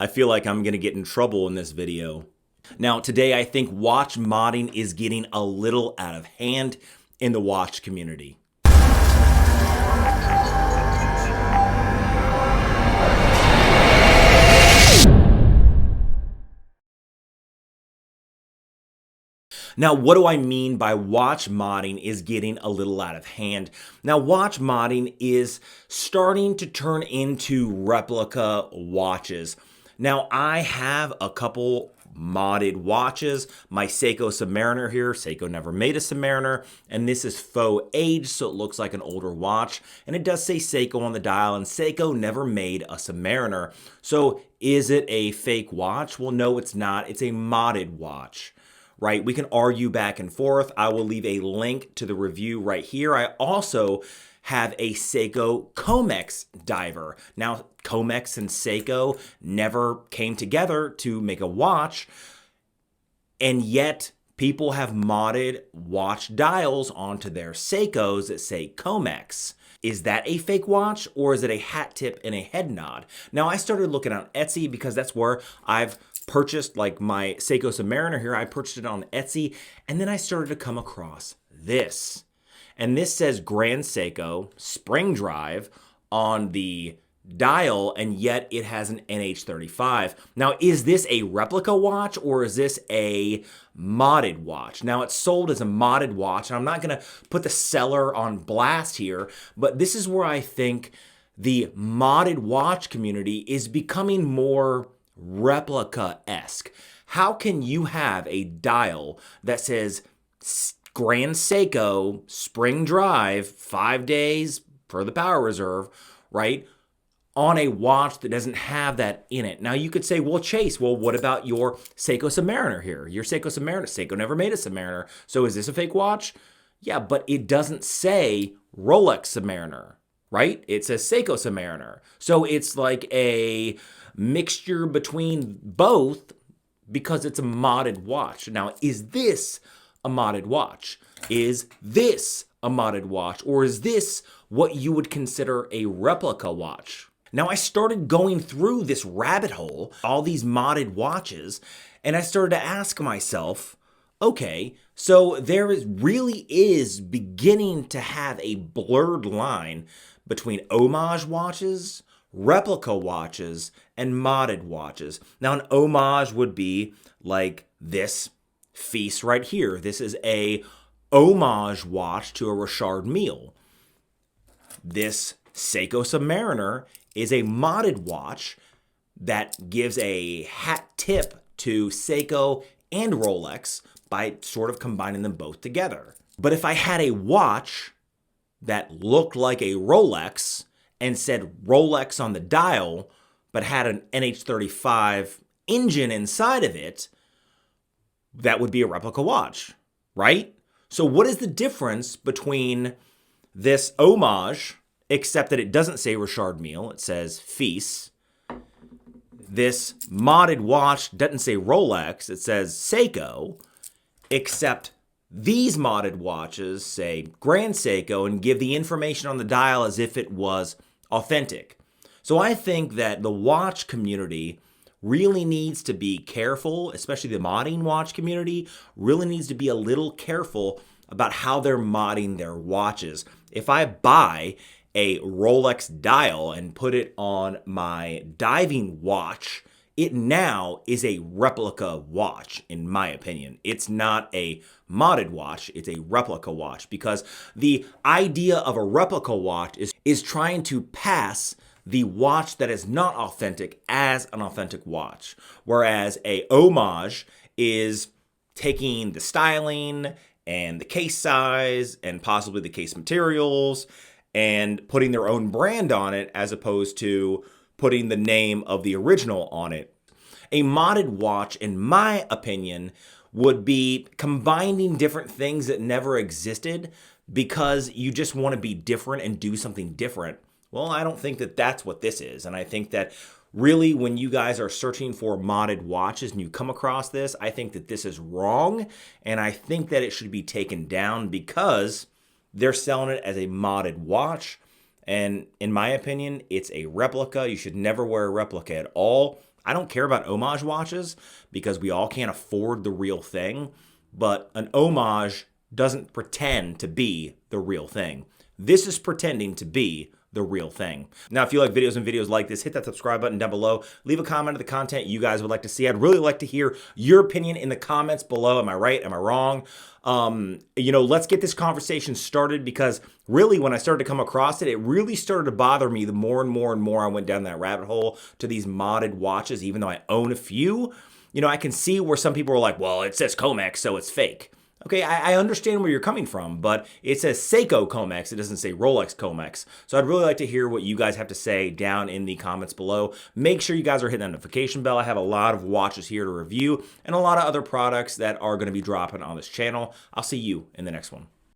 I feel like I'm gonna get in trouble in this video. Now, today I think watch modding is getting a little out of hand in the watch community. Now, what do I mean by watch modding is getting a little out of hand? Now, watch modding is starting to turn into replica watches. Now, I have a couple modded watches. My Seiko Submariner here. Seiko never made a Submariner, and this is faux age, so it looks like an older watch. And it does say Seiko on the dial, and Seiko never made a Submariner. So is it a fake watch? Well, no, it's not. It's a modded watch. Right? We can argue back and forth. I will leave a link to the review right here. I also have a Seiko Comex diver. Now, Comex and Seiko never came together to make a watch, and yet people have modded watch dials onto their Seikos that say Comex. Is that a fake watch, or is it a hat tip and a head nod? Now, I started looking on Etsy because that's where I've purchased, like my Seiko Submariner here. I purchased it on Etsy, and then I started to come across this. And this says Grand Seiko Spring Drive on the dial, and yet it has an NH35. Now, is this a replica watch, or is this a modded watch? Now, it's sold as a modded watch, and I'm not gonna put the seller on blast here, but this is where I think the modded watch community is becoming more replica-esque. How can you have a dial that says Grand Seiko Spring Drive, 5 days for the power reserve, right, on a watch that doesn't have that in it? Now, you could say, well, Chase, well, what about your Seiko Submariner here? Your Seiko Submariner, Seiko never made a Submariner, so is this a fake watch? Yeah, but it doesn't say Rolex Submariner, right? It says Seiko Submariner. So it's like a mixture between both because it's a modded watch. Now, is this a modded watch? Is this a modded watch? Or is this what you would consider a replica watch? Now, I started going through this rabbit hole, all these modded watches, and I started to ask myself, okay, so there really is beginning to have a blurred line between homage watches, replica watches, and modded watches. Now, an homage would be like this piece right here. This is a homage watch to a Richard Mille. This Seiko Submariner is a modded watch that gives a hat tip to Seiko and Rolex by sort of combining them both together. But if I had a watch that looked like a Rolex and said Rolex on the dial, but had an NH35 engine inside of it, that would be a replica watch, right? So what is the difference between this homage, except that it doesn't say Richard Mille, it says Fils. This modded watch doesn't say Rolex, it says Seiko, except these modded watches say Grand Seiko and give the information on the dial as if it was authentic. So I think that the watch community really needs to be careful, especially the modding watch community, really needs to be a little careful about how they're modding their watches. If I buy a Rolex dial and put it on my diving watch, it now is a replica watch, in my opinion. It's not a modded watch, it's a replica watch, because the idea of a replica watch is trying to pass the watch that is not authentic as an authentic watch, whereas a homage is taking the styling and the case size and possibly the case materials and putting their own brand on it as opposed to putting the name of the original on it. A modded watch, in my opinion, would be combining different things that never existed because you just want to be different and do something different. Well, I don't think that that's what this is. And I think that really when you guys are searching for modded watches and you come across this, I think that this is wrong. And I think that it should be taken down because they're selling it as a modded watch. And in my opinion, it's a replica. You should never wear a replica at all. I don't care about homage watches because we all can't afford the real thing, but an homage doesn't pretend to be the real thing. This is pretending to be the real thing. Now, if you like videos like this, hit that subscribe button down below. Leave a comment of the content you guys would like to see. I'd really like to hear your opinion in the comments below. Am I right? Am I wrong? Let's get this conversation started, because really when I started to come across it, it really started to bother me the more and more I went down that rabbit hole to these modded watches, even though I own a few. I can see where some people are like, well, it says Comex, so it's fake. Okay, I understand where you're coming from, but it says Seiko Comex. It doesn't say Rolex Comex. So I'd really like to hear what you guys have to say down in the comments below. Make sure you guys are hitting that notification bell. I have a lot of watches here to review and a lot of other products that are going to be dropping on this channel. I'll see you in the next one.